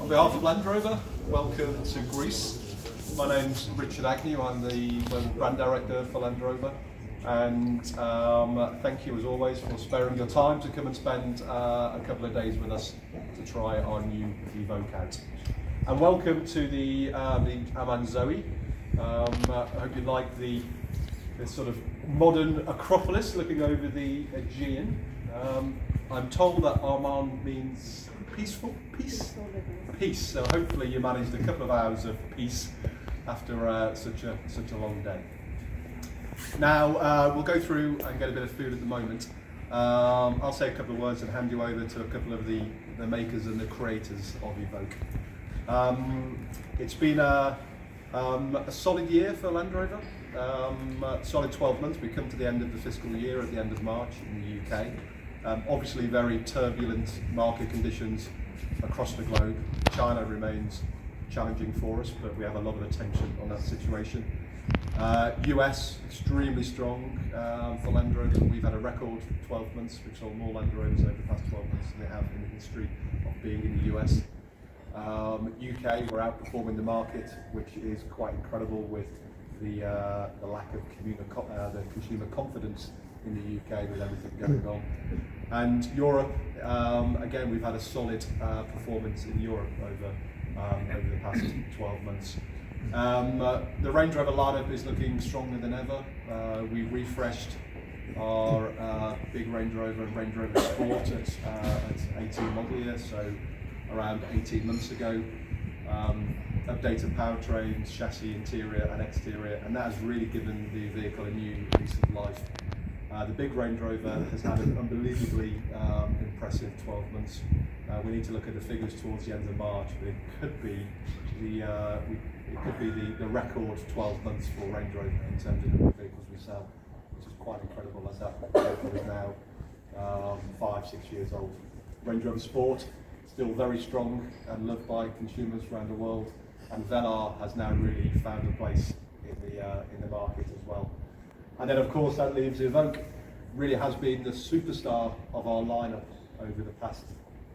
On behalf of Land Rover, welcome to Greece. My name's Richard Agnew, I'm the Global Brand Director for Land Rover, and thank you as always for sparing your time to come and spend a couple of days with us to try our new Evoque out. And welcome to the Zoe. I hope you like this sort of modern acropolis looking over the Aegean. I'm told that Armand means peaceful, peace. So hopefully you managed a couple of hours of peace after such a long day. Now we'll go through and get a bit of food at the moment. I'll say a couple of words and hand you over to a couple of the makers and the creators of Evoque. It's been a solid year for Land Rover. Solid 12 months. We come to the end of the fiscal year at the end of March in the UK. Obviously very turbulent market conditions across the globe. China remains challenging for us, but we have a lot of attention on that situation. US, extremely strong for Land Rover. We've had a record 12 months. We've sold more Land Rovers over the past 12 months than they have in the history of being in the US. UK, we're outperforming the market, which is quite incredible with the lack of the consumer confidence in the UK with everything going on. And Europe, again, we've had a solid performance in Europe over the past 12 months. The Range Rover lineup is looking stronger than ever. We refreshed our big Range Rover and Range Rover Sport at 18 model year, so around 18 months ago. Updated powertrains, chassis, interior and exterior, and that has really given the vehicle a new lease of life. The big Range Rover has had an unbelievably impressive 12 months. We need to look at the figures towards the end of March, but it could be the record 12 months for Range Rover in terms of the vehicles we sell, which is quite incredible as that vehicle is now 5-6 years old. Range Rover Sport, still very strong and loved by consumers around the world, and Velar has now really found a place in the market as well. And then of course that leaves Evoque. Really has been the superstar of our lineup over the past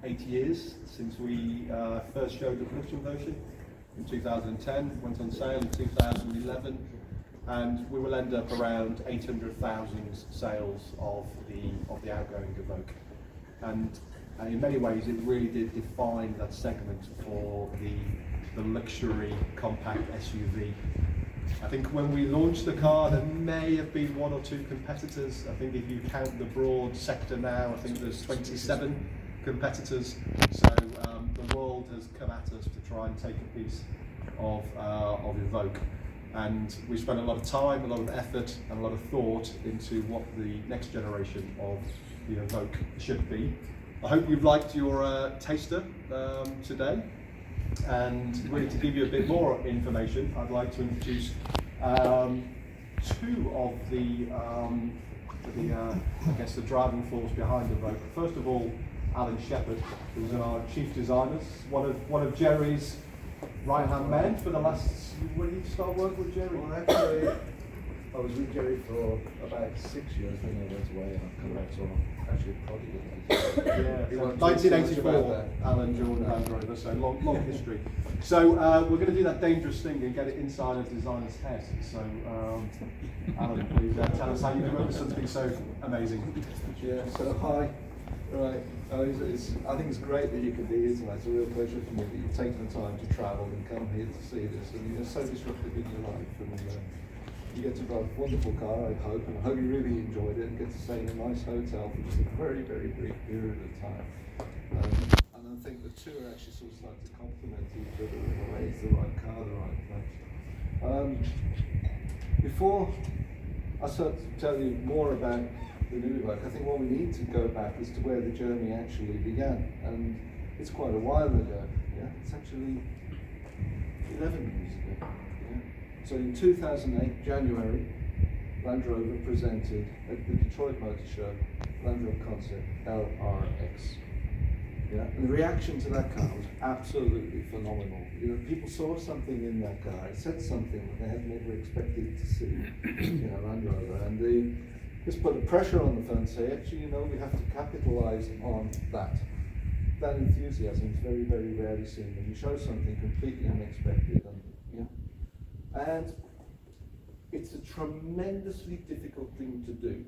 8 years since we first showed the production version in 2010, went on sale in 2011, and we will end up around 800,000 sales of the outgoing Evoque. And in many ways it really did define that segment for the luxury compact SUV. I think when we launched the car there may have been 1 or 2 competitors. I think if you count the broad sector now, I think there's 27 competitors. So the world has come at us to try and take a piece of Evoque. And we spent a lot of time, a lot of effort and a lot of thought into what the next generation of the Evoque should be. I hope you've liked your taster today. And really to give you a bit more information, I'd like to introduce 2 of I guess the driving force behind the Evoque. First of all, Sheppard, who's our chief designer, one of Jerry's right-hand men for the last. When did you start work with Jerry? Well, actually, I was with Jerry for about 6 years, then I went away and I've come back, so I'm actually a prodigy. Yeah, 1984, Alan joined Land Rover, so long history. So we're going to do that dangerous thing and get it inside a designer's head. So Alan, please tell us how you remember something so amazing. Yeah, so hi. Right, I think it's great that you could be here tonight. It's a real pleasure for me that you've taken the time to travel and come here to see this. And you're so disruptive in your life. And, you get to drive a wonderful car, I hope, and I hope you really enjoyed it and get to stay in a nice hotel for just a very, very brief period of time. And I think the two are actually sort of like to complement each other in a way. It's the right car, the right place. Before I start to tell you more about the new Evoque, I think what we need to go back is to where the journey actually began. And it's quite a while ago. Yeah, it's actually 11 years ago. Yeah? So in 2008, January, Land Rover presented at the Detroit Motor Show, Land Rover Concept LRX. Yeah? And the reaction to that car was absolutely phenomenal. You know, people saw something in that car. It said something that they had never expected to see, Land Rover. And they just put the pressure on the firm and say, actually, we have to capitalize on that. that enthusiasm is very, very rarely seen when you show something completely unexpected. And it's a tremendously difficult thing to do,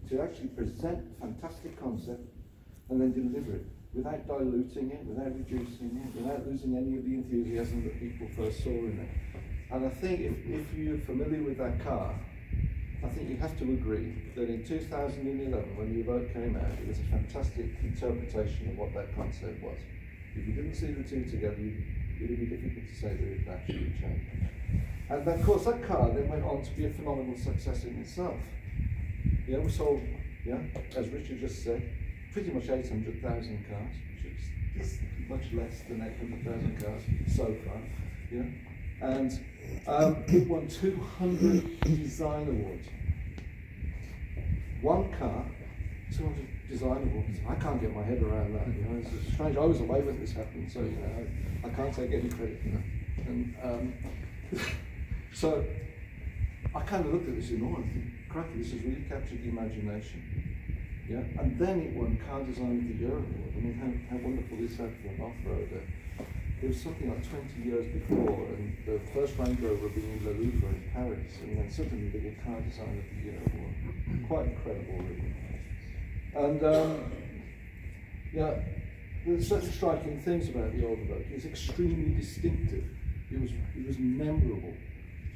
to actually present a fantastic concept and then deliver it without diluting it, without reducing it, without losing any of the enthusiasm that people first saw in it. And I think if you're familiar with that car, I think you have to agree that in 2011, when the Evoque came out, it was a fantastic interpretation of what that concept was. If you didn't see the two together, it would be difficult to say that it actually changed. And of course, that car then went on to be a phenomenal success in itself. We sold, as Richard just said, pretty much 800,000 cars, which is much less than 800,000 cars so far. And it won 200 design awards. One car, 200 design awards. I can't get my head around that. It's strange. I was away when this happened, so I can't take any credit for that. And so I kind of looked at this and think, cracky, this has really captured the imagination. And then it won Car Design of the Year award. I mean, how wonderful is that for an off-roader? It was something like 20 years before, and the first Range Rover being in the Rover in Paris, and then suddenly they get Car Design of the Year award. Quite incredible, really. And there's certain striking things about the old Evoque. It's extremely distinctive. It was memorable.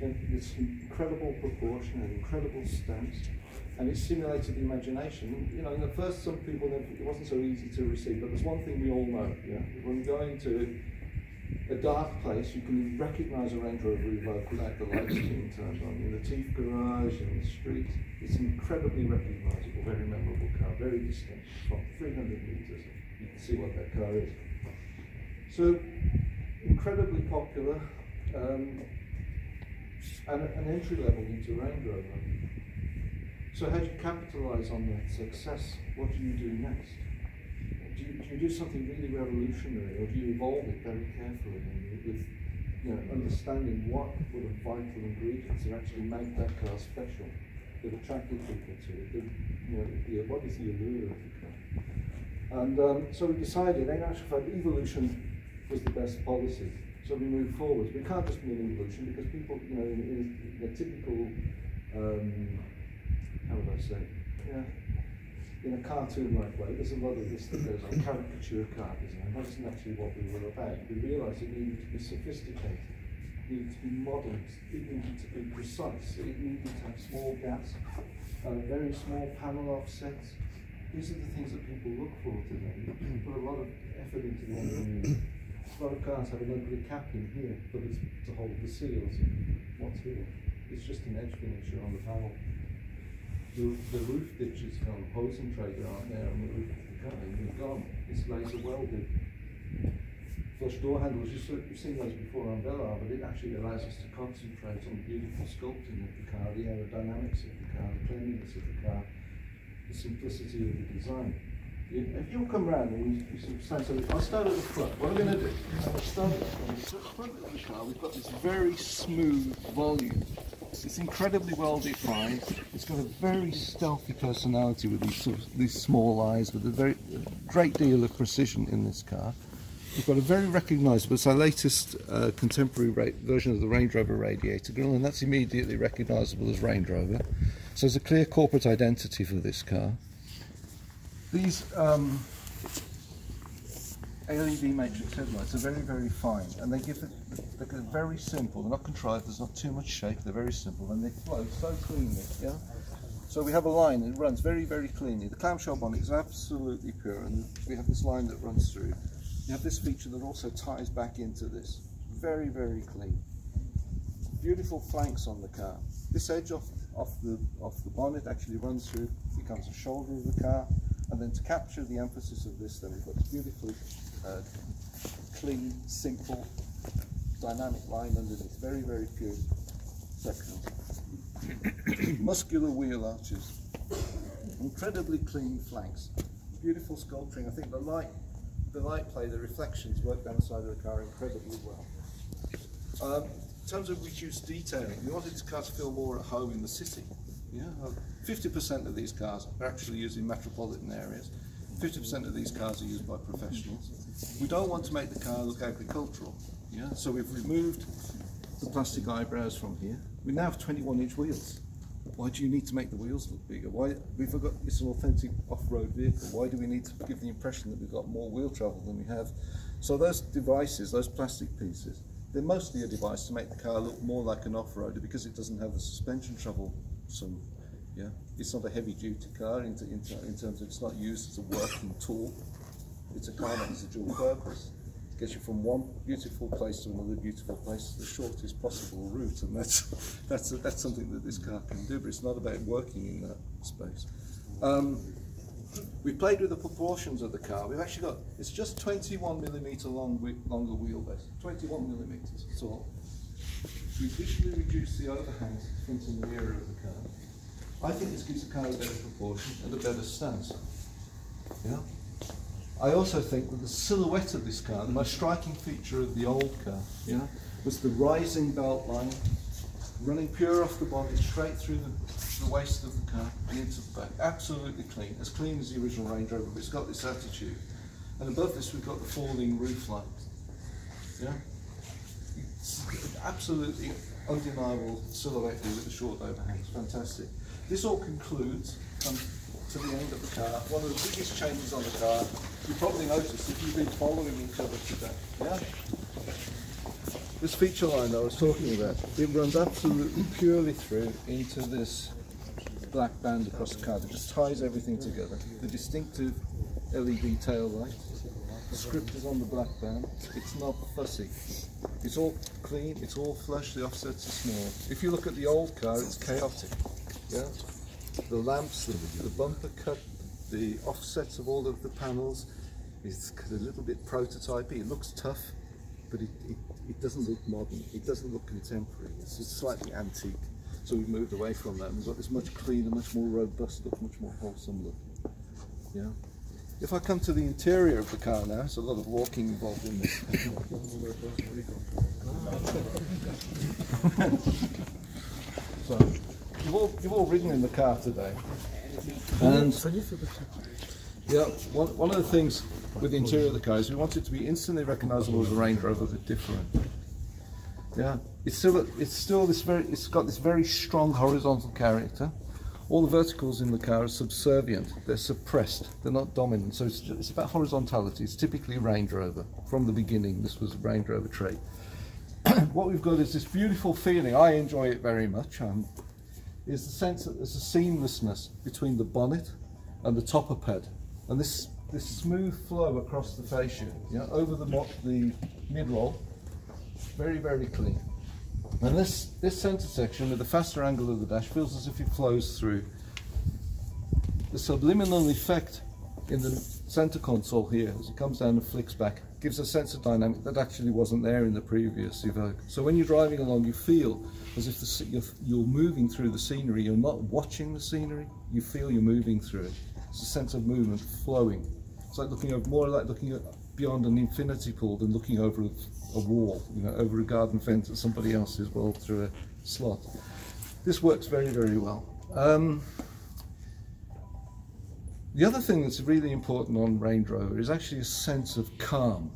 It's incredible proportion and incredible stance, and it stimulated the imagination. In the first, some people it wasn't so easy to receive, but there's one thing we all know. When you go into a dark place, you can recognise a Range Rover Evoque without the lights being turned on. In the Teeth garage, in the street, it's an incredibly recognisable, very memorable car, very distinct. From 300 metres, you can see what that car is. So, incredibly popular, and an entry level into Range Rover. So how do you capitalise on that success? What do you do next? Do you do something really revolutionary, or do you evolve it very carefully with understanding what were the vital ingredients that actually make that car special, that attracted people to it, what is the allure of the car? And so we decided, in actual fact, evolution was the best policy. So we moved forward. We can't just be an evolution, because people, in a typical, how would I say, in a cartoon-like way, there's a lot of this that goes on, caricature car design. That isn't actually what we were about. We realised it needed to be sophisticated, it needed to be modern, it needed to be precise, it needed to have small gaps, very small panel offsets. These are the things that people look for today. We put a lot of effort into the engineering. A lot of cars have an ugly cap in here, but it's to hold the seals. What's here? It's just an edge finisher on the panel. The roof ditches gone, hosing tray aren't there on the roof of the car, they're gone. It's laser welded. Flush door handles, you've seen those before on Velar, but it actually allows us to concentrate on the beautiful sculpting of the car, the aerodynamics of the car, the cleanliness of the car, the simplicity of the design. If you'll come round and we stand, so I'll start at the front. What I'm going to do, I'll start at the front of the car. We've got this very smooth volume. It's incredibly well defined. It's got a very stealthy personality with these small eyes, with a great deal of precision in this car. We've got a very recognisable, it's our latest contemporary version of the Range Rover radiator grille, and that's immediately recognisable as Range Rover. So there's a clear corporate identity for this car. These LED matrix headlights are very, very fine, and they're very simple. They're not contrived, there's not too much shape, they're very simple, and they flow so cleanly. So we have a line that runs very, very cleanly. The clamshell bonnet is absolutely pure, and we have this line that runs through. You have this feature that also ties back into this. Very, very clean. Beautiful flanks on the car. This edge off the bonnet actually runs through, becomes the shoulder of the car, and then to capture the emphasis of this, then we've got this beautifully clean, simple, dynamic line underneath. Very, very pure sections. Muscular wheel arches. Incredibly clean flanks. Beautiful sculpturing. I think the light play, the reflections work down the side of the car incredibly well. In terms of reduced detailing, we wanted this car to feel more at home in the city. 50% of these cars are actually used in metropolitan areas. 50% of these cars are used by professionals. We don't want to make the car look agricultural. Yeah, so we've removed the plastic eyebrows from here. We now have 21-inch wheels. Why do you need to make the wheels look bigger? Why we've got it's an authentic off-road vehicle. Why do we need to give the impression that we've got more wheel travel than we have? So those devices, those plastic pieces, they're mostly a device to make the car look more like an off-roader because it doesn't have the suspension trouble. Yeah, it's not a heavy-duty car in terms of it's not used as a working tool. It's a car that has a dual purpose. It gets you from one beautiful place to another beautiful place, the shortest possible route, and that's something that this car can do. But it's not about working in that space. We played with the proportions of the car. We've actually got, it's just 21mm longer wheelbase, 21 millimeters. That's all. We visually reduce the overhang to the front and rear of the car. I think this gives the car a better proportion and a better stance. Yeah. I also think that the silhouette of this car, the most striking feature of the old car, yeah, was the rising belt line, running pure off the body, straight through the waist of the car and into the back. Absolutely clean as the original Range Rover, but it's got this attitude. And above this we've got the falling roof line. Yeah? It's absolutely undeniable silhouette here with the short overhangs. Fantastic. This all concludes to the end of the car. One of the biggest changes on the car, you probably noticed if you've been following each other today. Yeah? This feature line that I was talking about, it runs absolutely purely through into this black band across the car that just ties everything together. The distinctive LED tail light, the script is on the black band, it's not fussy. It's all clean, it's all flush, the offsets are small. If you look at the old car, it's chaotic. Yeah? The lamps, the bumper cut, the offsets of all of the panels, it's a little bit prototypey. It looks tough, but it doesn't look modern, it doesn't look contemporary, it's just slightly antique. So we've moved away from that and we've got this much cleaner, much more robust look, much more wholesome look. Yeah. If I come to the interior of the car now, there's a lot of walking involved in this. So, you've all ridden in the car today. And yeah, one of the things with the interior of the car is we want it to be instantly recognisable as a Range Rover, but different. Yeah, it's got this very strong horizontal character. All the verticals in the car are subservient, they're suppressed, they're not dominant, so it's about horizontality. It's typically Range Rover. From the beginning, this was a Range Rover trait. What we've got is this beautiful feeling, I enjoy it very much, is the sense that there's a seamlessness between the bonnet and the topper pad, and this smooth flow across the fascia, yeah, over the mid-roll, very, very clean. And this centre section with the faster angle of the dash feels as if it flows through. The subliminal effect in the centre console here, as it comes down and flicks back, gives a sense of dynamic that actually wasn't there in the previous Evoque. So when you're driving along, you feel as if you're moving through the scenery. You're not watching the scenery, you feel you're moving through it. It's a sense of movement flowing. It's like more like looking beyond an infinity pool than looking over a wall, you know, over a garden fence at somebody else's wall through a slot. This works very, very well. The other thing that's really important on Range Rover is actually a sense of calm,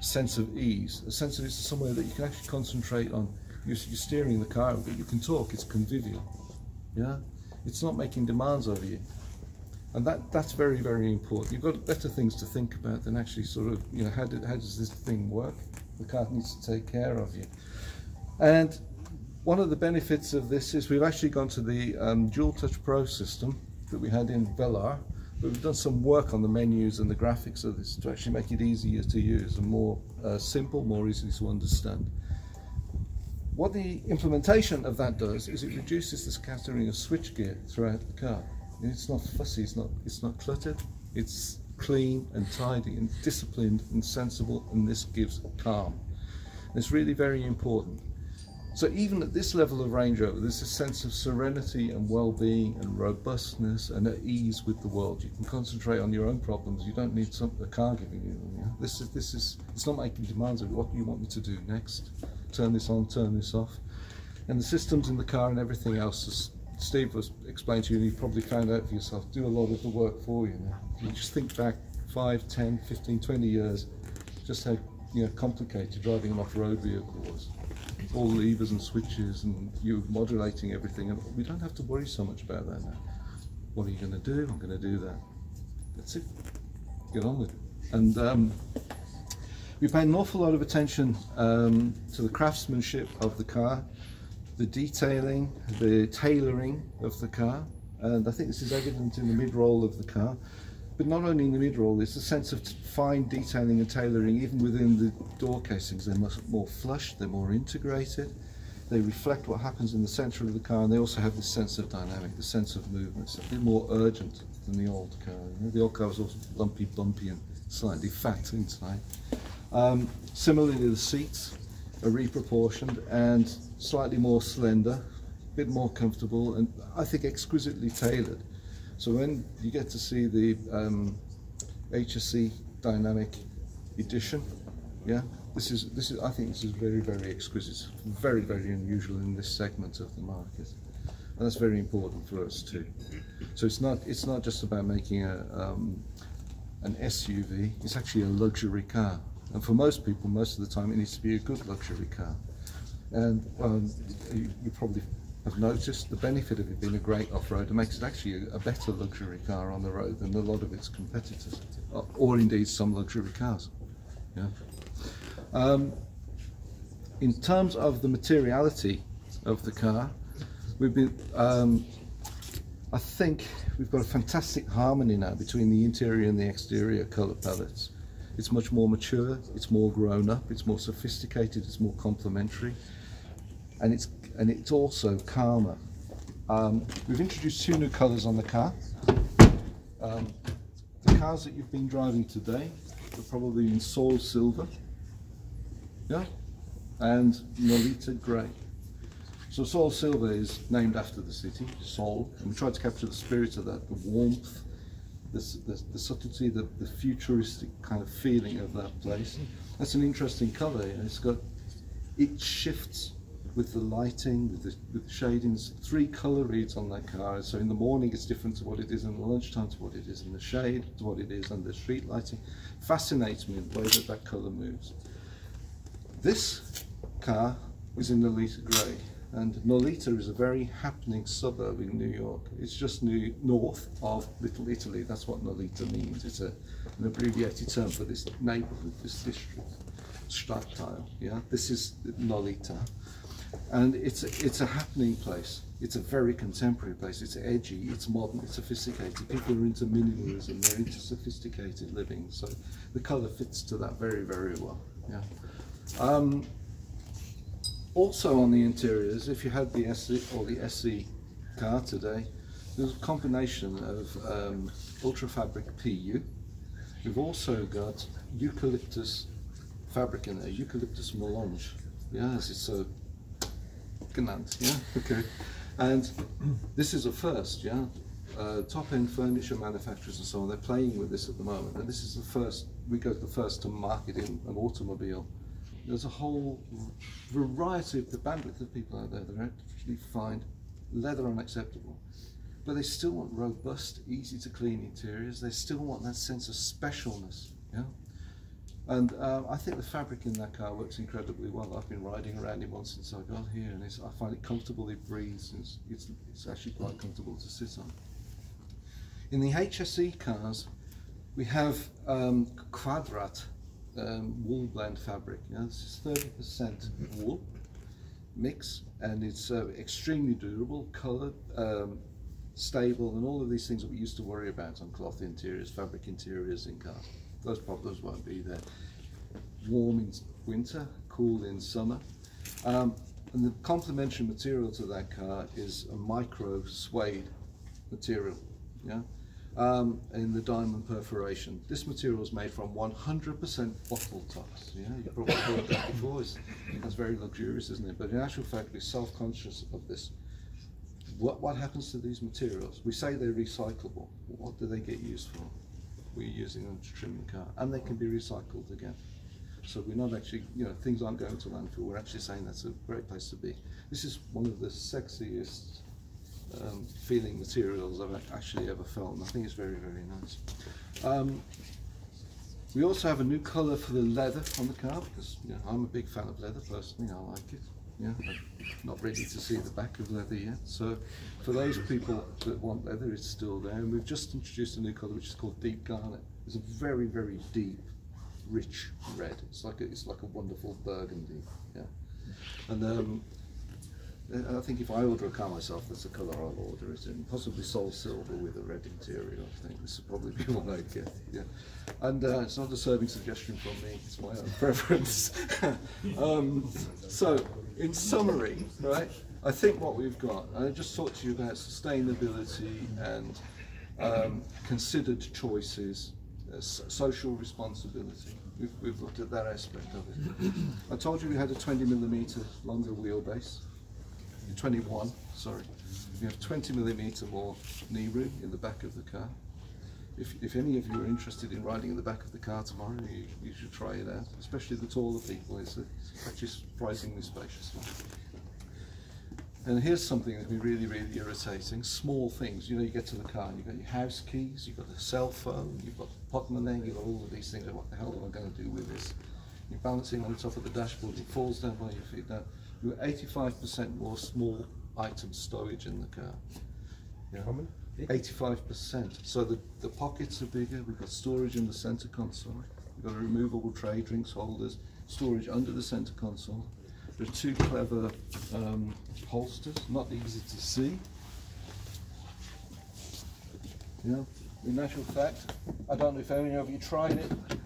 a sense of ease, a sense of it's somewhere that you can actually concentrate on. You're steering the car, but you can talk, it's convivial. Yeah? It's not making demands over you. And that's very, very important. You've got better things to think about than actually sort of, you know, how does this thing work? The car needs to take care of you. And one of the benefits of this is we've actually gone to the Dual Touch Pro system that we had in Velar, but we've done some work on the menus and the graphics of this to actually make it easier to use and more simple, more easy to understand. What the implementation of that does is it reduces the scattering of switchgear throughout the car. It's not fussy, it's not cluttered, it's clean and tidy and disciplined and sensible, and this gives calm. And it's really very important. So even at this level of Range Rover, there's a sense of serenity and well-being and robustness and at ease with the world. You can concentrate on your own problems. You don't need a car giving you them. Yeah? This is it's not making demands of what do you want me to do next. Turn this on, turn this off. And the systems in the car and everything else is Steve was explaining to you, and you've probably found out for yourself, do a lot of the work for you now. You just think back 5, 10, 15, 20 years, just how complicated driving an off-road vehicle was. All levers and switches, and you modulating everything, and we don't have to worry so much about that now. What are you going to do? I'm going to do that. That's it. Get on with it. And we paid an awful lot of attention to the craftsmanship of the car, the detailing, the tailoring of the car, and I think this is evident in the mid-roll of the car. But not only in the mid-roll, there's a sense of fine detailing and tailoring even within the door casings. They're much more flush, they're more integrated, they reflect what happens in the centre of the car, and they also have this sense of dynamic, the sense of movement. It's a bit more urgent than the old car. The old car was also lumpy, bumpy, and slightly fat inside. Similarly, the seats are reproportioned and slightly more slender, a bit more comfortable, and I think exquisitely tailored. So when you get to see the HSE Dynamic Edition, yeah, this is I think this is very, very exquisite, very, very unusual in this segment of the market, and that's very important for us too. So it's not just about making an SUV; it's actually a luxury car. And for most people, most of the time, it needs to be a good luxury car. And you probably have noticed the benefit of it being a great off-road. It makes it actually a better luxury car on the road than a lot of its competitors, or indeed some luxury cars. Yeah. In terms of the materiality of the car, we've been. I think we've got a fantastic harmony now between the interior and the exterior colour palettes. It's much more mature, it's more grown up, it's more sophisticated, it's more complementary, and it's also calmer. We've introduced 2 new colours on the car. The cars that you've been driving today are probably in Sol Silver, yeah, and Nolita Grey. So Sol Silver is named after the city, Sol, and we tried to capture the spirit of that, the warmth, the subtlety, the futuristic kind of feeling of that place. That's an interesting colour. It shifts with the lighting, with the shadings. 3 colour reads on that car. So in the morning it's different to what it is in the lunchtime, to what it is in the shade, to what it is under street lighting. Fascinates me in the way that colour moves. This car is in Nolita Grey. And Nolita is a very happening suburb in New York. It's just north of Little Italy. That's what Nolita means. It's an abbreviated term for this neighborhood, this district, Stadtteil. Yeah, this is Nolita, and it's a happening place. It's a very contemporary place. It's edgy, it's modern, it's sophisticated. People are into minimalism. They're into sophisticated living. So the color fits to that very, very well. Yeah. Also on the interiors, if you had the SE or the SE car today, there's a combination of ultra fabric PU. We've also got eucalyptus fabric in there, eucalyptus melange. Yes, it's a genannt, yeah, okay. And this is a first, yeah. Top-end furniture manufacturers and so on, they're playing with this at the moment, and this is the first, we go the first to market in an automobile. There's a whole variety of the bandwidth of people out there that actually find leather unacceptable, but they still want robust, easy to clean interiors. They still want that sense of specialness, yeah. And I think the fabric in that car works incredibly well. I've been riding around in one since I got here, and I find it comfortable. It breathes. It's actually quite comfortable to sit on. In the HSE cars, we have Quadrat. Wool blend fabric. This is 30% wool mix, and it's extremely durable, coloured, stable, and all of these things that we used to worry about on cloth interiors, fabric interiors in cars. Those problems won't be there. Warm in winter, cool in summer, and the complementary material to that car is a micro suede material. Yeah. In the diamond perforation. This material is made from 100% bottle tops. Yeah, you've probably heard that before. That's very luxurious, isn't it? But in actual fact, we're self-conscious of this. What happens to these materials? We say they're recyclable. What do they get used for? We're using them to trim the car, and they can be recycled again. So we're not actually, things aren't going to landfill. We're actually saying that's a great place to be. This is one of the sexiest feeling materials I've actually ever felt, and I think it's very, very nice. We also have a new colour for the leather on the car, because I'm a big fan of leather personally. I like it. I'm not ready to see the back of leather yet. So for those people that want leather, it's still there. And we've just introduced a new colour which is called Deep Garnet. It's a very, very deep, rich red. It's like a wonderful burgundy. And I think if I order a car myself, that's the colour I'll order it in. Possibly Sol Silver with a red interior, I think. This would probably be what I'd get. And it's not a serving suggestion from me, it's my own preference. So, in summary, right, I think what we've got, I just talked to you about sustainability and considered choices, social responsibility. We've looked at that aspect of it. I told you we had a 20mm longer wheelbase. 21, sorry. We have 20mm more knee room in the back of the car. If any of you are interested in riding in the back of the car tomorrow, you should try it out, especially the taller people. It's actually surprisingly spacious. And here's something that can be really, really irritating. Small things. You get to the car and you've got your house keys, you've got a cell phone, you've got portemonnaie, you've got all of these things. What the hell am I going to do with this? You're balancing on the top of the dashboard, it falls down by your feet. Now, you've got 85% more small item stowage in the car. How many? 85%. So the pockets are bigger, we've got storage in the center console, we've got a removable tray, drinks holders, storage under the center console. There are two clever holsters, not easy to see. In actual fact, I don't know if any of you tried it, but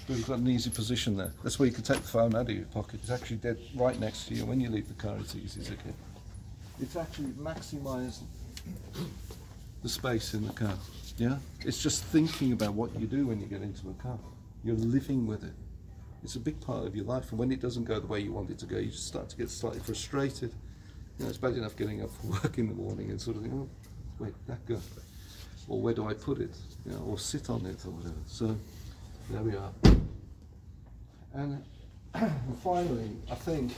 we've got an easy position there. That's where you can take the phone out of your pocket. It's actually dead right next to you. When you leave the car, it's easy to get. It's actually maximised the space in the car. It's just thinking about what you do when you get into a car. You're living with it. It's a big part of your life, and when it doesn't go the way you want it to go, you just start to get slightly frustrated. It's bad enough getting up for work in the morning and sort of think, oh, where'd that go? Or where do I put it? Or sit on it or whatever. So there we are. And finally, I think,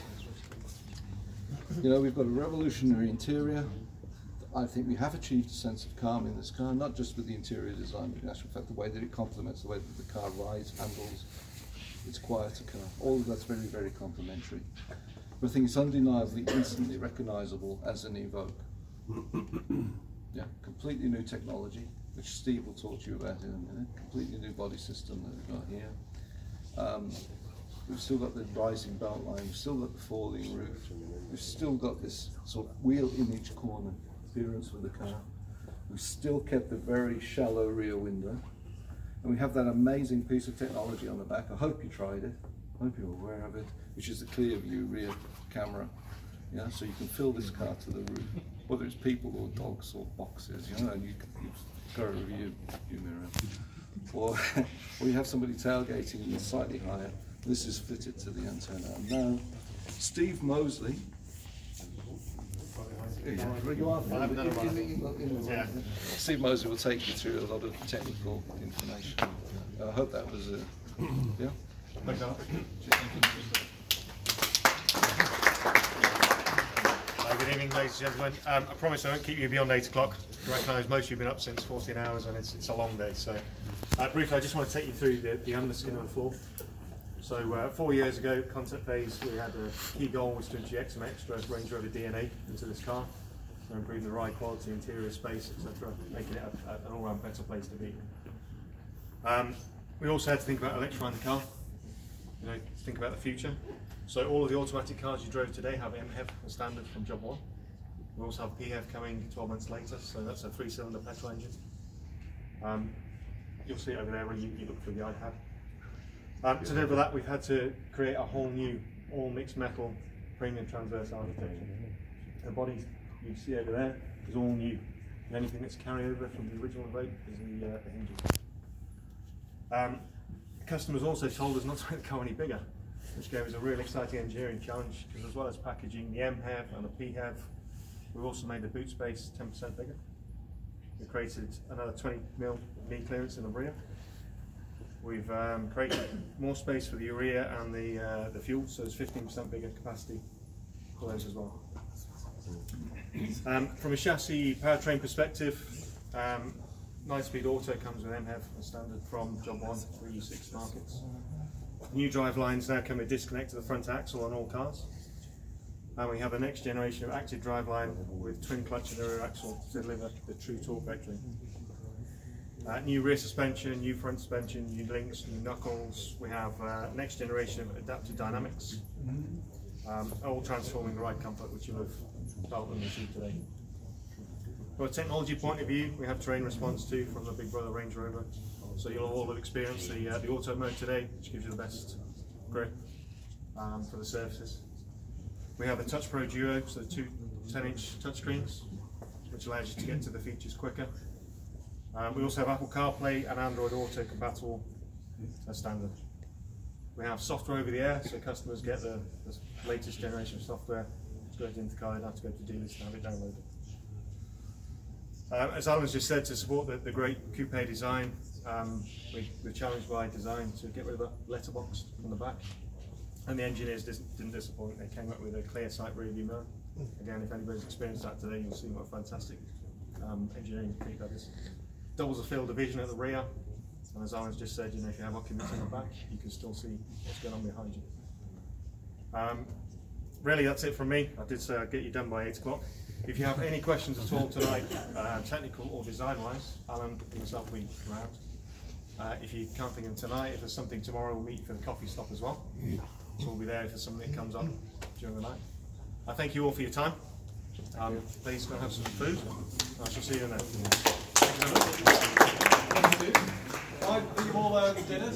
we've got a revolutionary interior. I think we have achieved a sense of calm in this car, not just with the interior design, but in actual fact the way that it complements the way that the car rides, handles. It's a quieter car. All of that's very, very complimentary. But I think it's undeniably instantly recognisable as an Evoque. Completely new technology, which Steve will talk to you about in a minute. Completely new body system that we've got here. We've still got the rising belt line, we've still got the falling roof, we've still got this sort of wheel in each corner appearance with the car. We've still kept the very shallow rear window. And we have that amazing piece of technology on the back. I hope you tried it. I hope you're aware of it, which is the clear view rear camera. So you can fill this car to the roof, whether it's people or dogs or boxes, and you've got a review mirror. Or you have somebody tailgating and it's slightly higher. This is fitted to the antenna. And now, Steve Mosley. Steve Mosley will take you through a lot of technical information. I hope that was yeah. Good evening, ladies and gentlemen. I promise I won't keep you beyond 8 o'clock. I recognise most of you have been up since 14 hours and it's a long day. So briefly, I just want to take you through the underskin on the floor. So 4 years ago, concept phase, we had a key goal was to inject some extra Range Rover DNA into this car, to improve the ride quality, interior space, etc., making it an all-round better place to be. We also had to think about electrifying the car, think about the future. So all of the automatic cars you drove today have MHEV as standard from job one. We also have PHEV coming 12 months later, so that's a 3-cylinder petrol engine. You'll see it over there when you look through the iPad. To deliver that, we've had to create a whole new, all mixed metal, premium transverse architecture. The body you see over there is all new. The only thing that's carryover from the original Evoque is the hinges. Customers also told us not to make the car any bigger, which gave us a really exciting engineering challenge, because as well as packaging the MHEV and the PHEV, we've also made the boot space 10% bigger. We created another 20mm knee clearance in the rear. We've created more space for the urea and the fuel, so there's 15% bigger capacity for those as well. From a chassis powertrain perspective, 9-speed auto comes with MHEV as standard from job 1 for EU6 markets. New drive lines now come with disconnect to the front axle on all cars. And we have a next generation of active driveline with twin clutch and rear axle to deliver the true torque vectoring. New rear suspension, new front suspension, new links, new knuckles. We have next generation of adaptive dynamics, all transforming the ride comfort which you'll have felt and received today. From a technology point of view, we have terrain response too from the Big Brother Range Rover. So you'll all have experienced the auto mode today, which gives you the best grip for the surfaces. We have a Touch Pro Duo, so 2 10-inch touchscreens, which allows you to get to the features quicker. We also have Apple CarPlay and Android Auto compatible as standard. We have software over the air, so customers get the latest generation of software straight into the car, they don't have to go to dealers to have it downloaded. As Alan's just said, to support the great coupe design, we're challenged by design to get rid of the letterbox on the back. And the engineers didn't disappoint. They came up with a clear sight rear view mirror. Again, if anybody's experienced that today, you'll see what a fantastic engineering feat that is. Doubles the field of vision at the rear, and as Alan's just said, you know, if you have occupants in the back, you can still see what's going on behind you. Really, that's it from me. I did say I'd get you done by 8 o'clock. If you have any questions at all tonight, technical or design-wise, Alan and myself will be around. If you can't think of tonight, if there's something tomorrow, we'll meet for the coffee stop as well. So we'll be there if there's something that comes up during the night. I thank you all for your time. Please go and have some food. I shall see you then. Thank you very much. Thank you. Right, are you all dinners?